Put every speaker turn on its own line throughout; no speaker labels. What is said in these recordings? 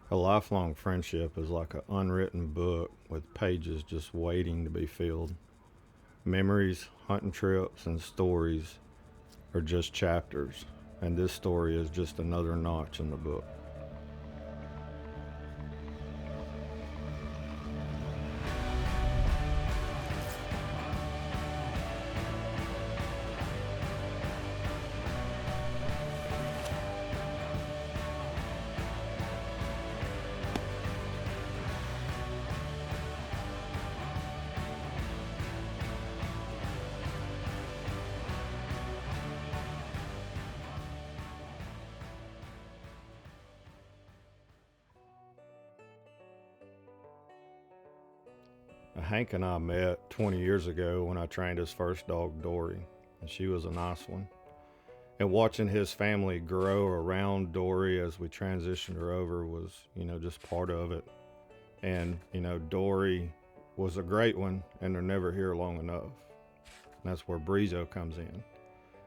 A lifelong friendship is like an unwritten book with pages just waiting to be filled. Memories, hunting trips, and stories are just chapters, and this story is just another notch in the book. Hank and I met 20 years ago when I trained his first dog, Dori, and she was a nice one. And watching his family grow around Dori as we transitioned her over was, just part of it. And, Dori was a great one, and they're never here long enough. And that's where Brizo comes in.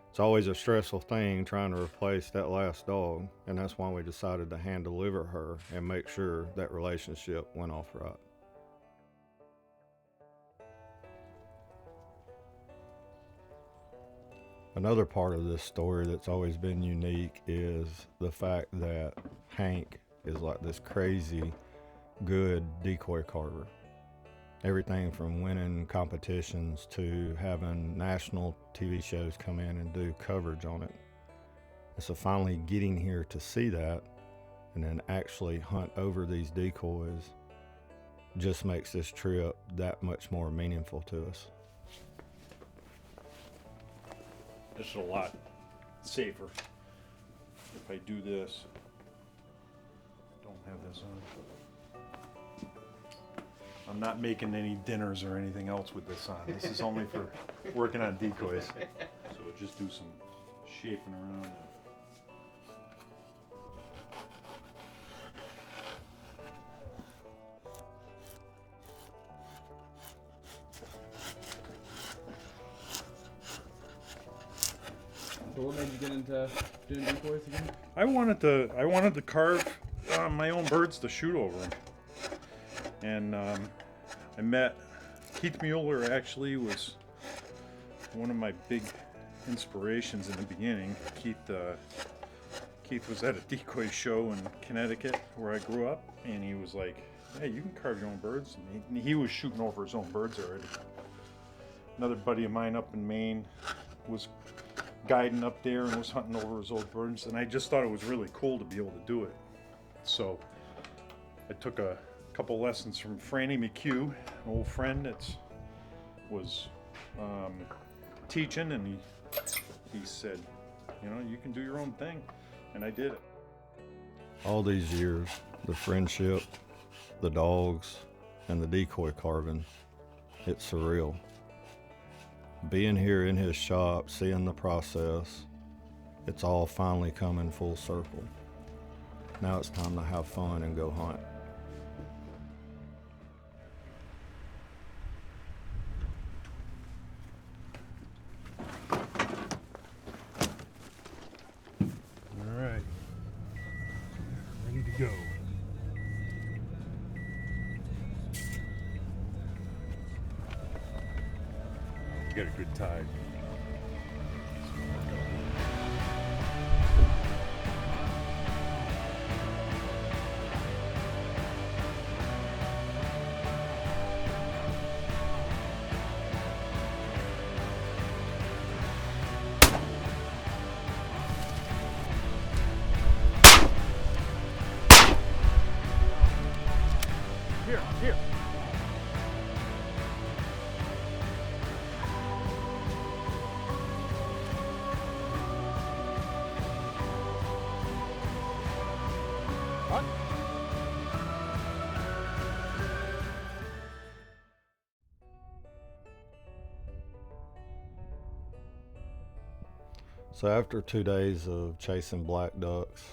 It's always a stressful thing trying to replace that last dog, and that's why we decided to hand deliver her and make sure that relationship went off right. Another part of this story that's always been unique is the fact that Hank is like this crazy good decoy carver. Everything from winning competitions to having national TV shows come in and do coverage on it. And so finally getting here to see that and then actually hunt over these decoys just makes this trip that much more meaningful to us.
This is a lot safer if I do this. Don't have this on. I'm not making any dinners or anything else with this on. This is only for working on decoys. So we'll just do some shaping around.
So what made you get into doing decoys again?
I wanted to carve my own birds to shoot over them. And I met Keith Mueller. Actually was one of my big inspirations in the beginning. Keith was at a decoy show in Connecticut where I grew up, and he was like, "Hey, you can carve your own birds." And he was shooting over his own birds already. Another buddy of mine up in Maine was guiding up there and was hunting over his old birds, and I just thought it was really cool to be able to do it. So I took a couple lessons from Franny McHugh, an old friend that was teaching, and he said, you can do your own thing, and I did it.
All these years, the friendship, the dogs, and the decoy carving, it's surreal. Being here in his shop, seeing the process, it's all finally coming full circle. Now it's time to have fun and go hunt.
All right, ready to go. Got a good tide. Here. What?
So after 2 days of chasing black ducks,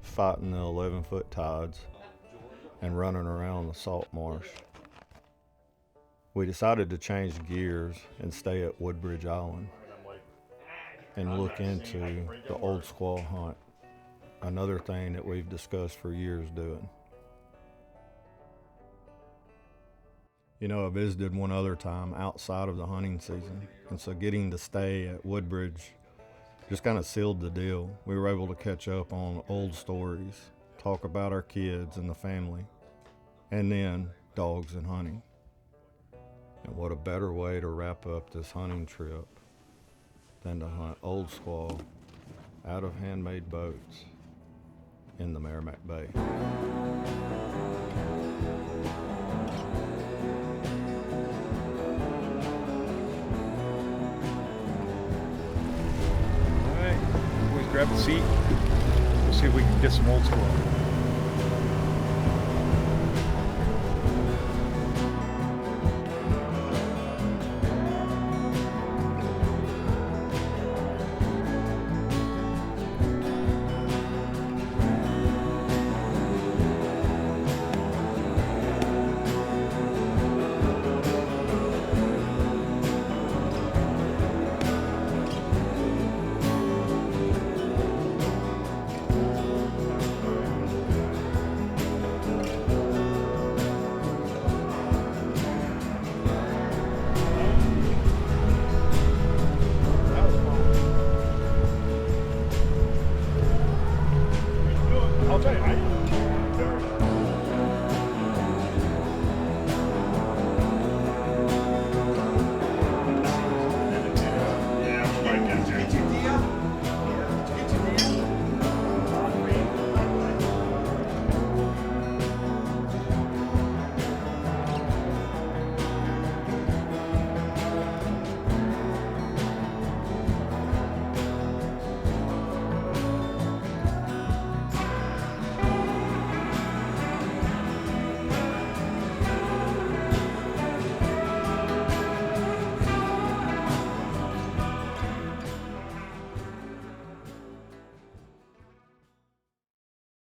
fighting the 11-foot tides, and running around the salt marsh, we decided to change gears and stay at Woodbridge Island and look into the old squaw hunt, another thing that we've discussed for years doing. You know, I visited one other time outside of the hunting season, and so getting to stay at Woodbridge just kind of sealed the deal. We were able to catch up on old stories, talk about our kids and the family, and then dogs and hunting. And what a better way to wrap up this hunting trip than to hunt old squaw out of handmade boats in the Merrimack Bay.
Alright, boys grab a seat. We'll see if we can get some old squaw.